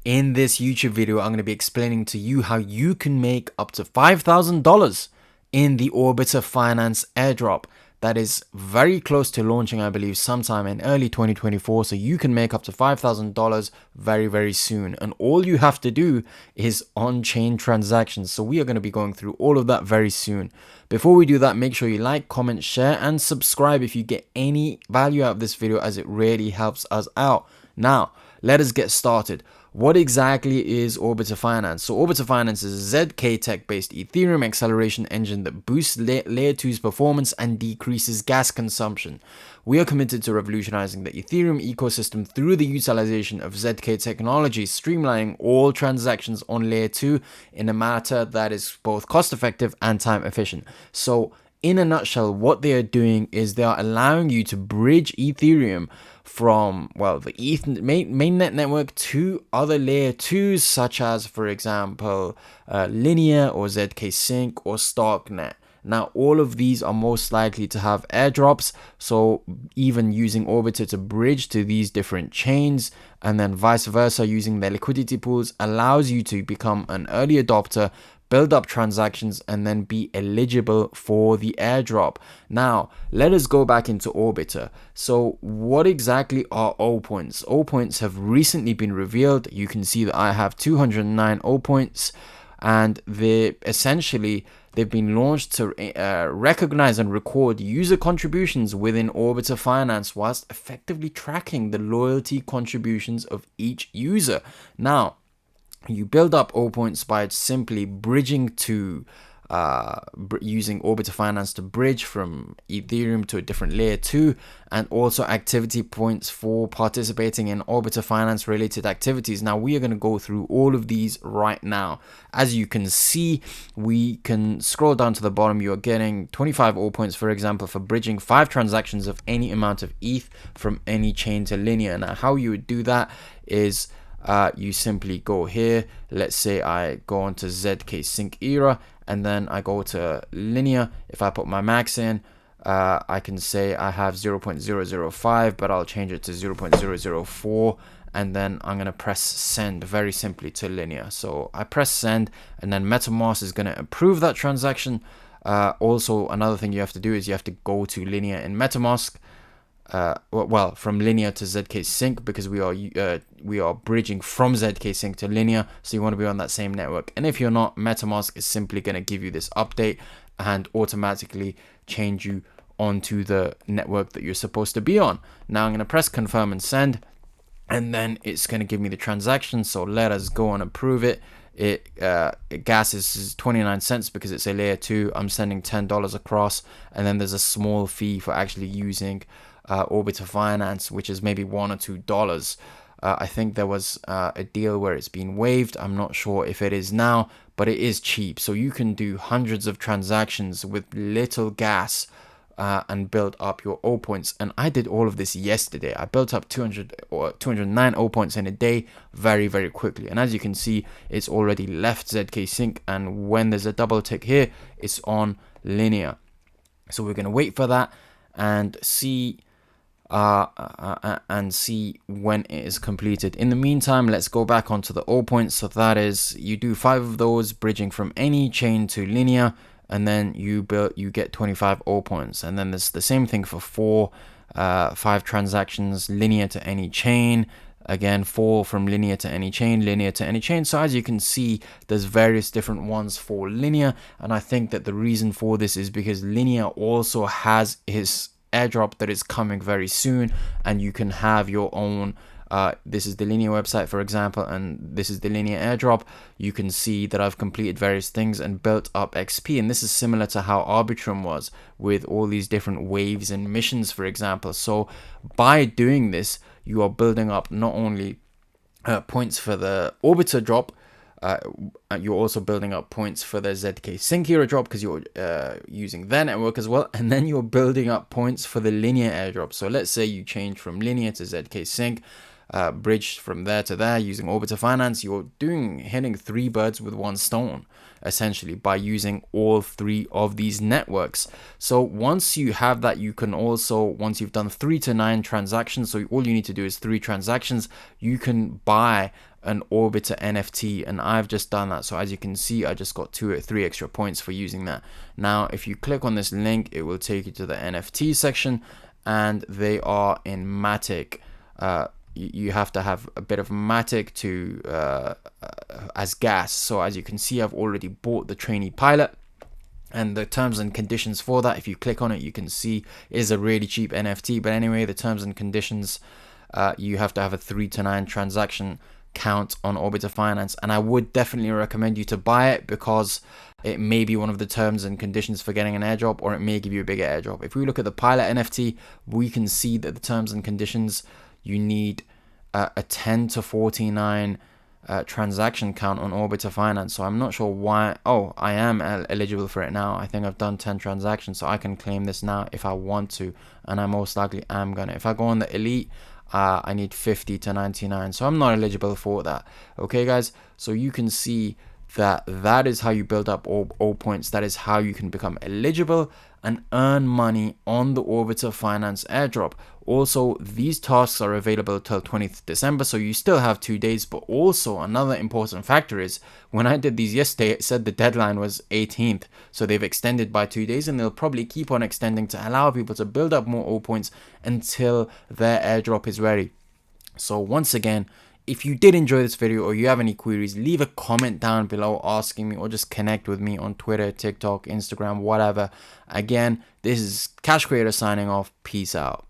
In this YouTube video, I'm going to be explaining to you how you can make up to $5,000 in the Orbiter Finance Airdrop. That is very close to launching, I believe, sometime in early 2024. So you can make up to $5,000 very, very soon. And all you have to do is on-chain transactions. So we are going to be going through all of that very soon. Before we do that, make sure you like, comment, share, and subscribe if you get any value out of this video, as it really helps us out. Now, let us get started. What exactly is Orbiter Finance? So Orbiter Finance is a ZK tech-based Ethereum acceleration engine that boosts layer 2's performance and decreases gas consumption. We are committed to revolutionizing the Ethereum ecosystem through the utilization of ZK technology, streamlining all transactions on layer 2 in a manner that is both cost-effective and time-efficient. So in a nutshell, what they are doing is they are allowing you to bridge Ethereum from, well, the mainnet network to other layer 2s, such as, for example, Linea or zkSync or Starknet. Now, all of these are most likely to have airdrops, so even using Orbiter to bridge to these different chains, and then vice versa, using their liquidity pools allows you to become an early adopter, build up transactions, and then be eligible for the airdrop. Now, let us go back into Orbiter. So what exactly are O points? O points have recently been revealed. You can see that I have 209 O points, and they've been launched to recognize and record user contributions within Orbiter Finance, whilst effectively tracking the loyalty contributions of each user. Now, you build up O points by simply bridging to using Orbiter Finance to bridge from Ethereum to a different layer 2, and also activity points for participating in Orbiter Finance related activities. Now, we are going to go through all of these right now. As you can see, we can scroll down to the bottom. You are getting 25 O points, for example, for bridging 5 transactions of any amount of ETH from any chain to Linea. Now, how you would do that is you simply go here. Let's say I go onto zkSync era, and then I go to Linea. If I put my max in, I can say I have 0.005, but I'll change it to 0.004, and then I'm going to press send very simply to Linea. So I press send, and then MetaMask is going to approve that transaction. Also, another thing you have to do is you have to go to Linea in MetaMask. Well, from Linea to zkSync, because we are bridging from zkSync to Linea, so you want to be on that same network. And if you're not, MetaMask is simply going to give you this update and automatically change you onto the network that you're supposed to be on. Now I'm going to press confirm and send, and then it's going to give me the transaction. So let us go and approve it. Gas is 29 cents because it's a layer 2. I'm sending $10 across, and then there's a small fee for actually using Orbiter Finance, which is maybe $1 or $2. I think there was a deal where it's been waived. I'm not sure if it is now, but it is cheap. So you can do hundreds of transactions with little gas and build up your O points. And I did all of this yesterday. I built up 209 O points in a day very, very quickly. And as you can see, it's already left zkSync. And when there's a double tick here, it's on Linea. So we're going to wait for that and see when it is completed. In the meantime, let's go back onto the O points. So that is, you do 5 of those, bridging from any chain to Linea, and then you get 25 O points. And then there's the same thing for 5 transactions, Linea to any chain. Again, 4 from Linea to any chain, Linea to any chain. So as you can see, there's various different ones for Linea, and I think that the reason for this is because Linea also has his airdrop that is coming very soon, and you can have your own. This is the Linea website, for example, and this is the Linea airdrop. You can see that I've completed various things and built up XP, and this is similar to how Arbitrum was, with all these different waves and missions, for example. So by doing this, you are building up not only points for the Orbiter drop, you're also building up points for the zkSync airdrop because you're using their network as well, and then you're building up points for the Linea airdrop. So let's say you change from Linea to zkSync, bridge from there to there using Orbiter Finance. You're hitting 3 birds with 1 stone, essentially, by using all 3 of these networks. So once you have that, you can also, once you've done 3 to 9 transactions, so all you need to do is 3 transactions, you can buy an Orbiter NFT, and I've just done that. So as you can see, I just got 2 or 3 extra points for using that. Now if you click on this link, it will take you to the NFT section, and they are in Matic. You have to have a bit of Matic to as gas. So as you can see, I've already bought the trainee pilot, and the terms and conditions for that, if you click on it, you can see is a really cheap NFT. But anyway, the terms and conditions, you have to have a 3 to 9 transaction count on Orbiter Finance, and I would definitely recommend you to buy it, because it may be one of the terms and conditions for getting an airdrop, or it may give you a bigger airdrop. If we look at the pilot NFT, we can see that the terms and conditions, you need a 10 to 49 transaction count on Orbiter Finance. So I'm not sure why. Oh, I am eligible for it now. I think I've done 10 transactions, so I can claim this now if I want to, and I most likely am gonna. If I go on the elite, I need 50 to 99, so I'm not eligible for that. Okay guys, so you can see that is how you build up all points. That is how you can become eligible and earn money on the Orbiter Finance airdrop. Also, these tasks are available till 20th December, so you still have 2 days. But also another important factor is, when I did these yesterday, it said the deadline was 18th, so they've extended by 2 days, and they'll probably keep on extending to allow people to build up more O points until their airdrop is ready. So once again, if you did enjoy this video, or you have any queries, leave a comment down below asking me, or just connect with me on Twitter, TikTok, Instagram, whatever. Again, this is Cash Kreator signing off. Peace out.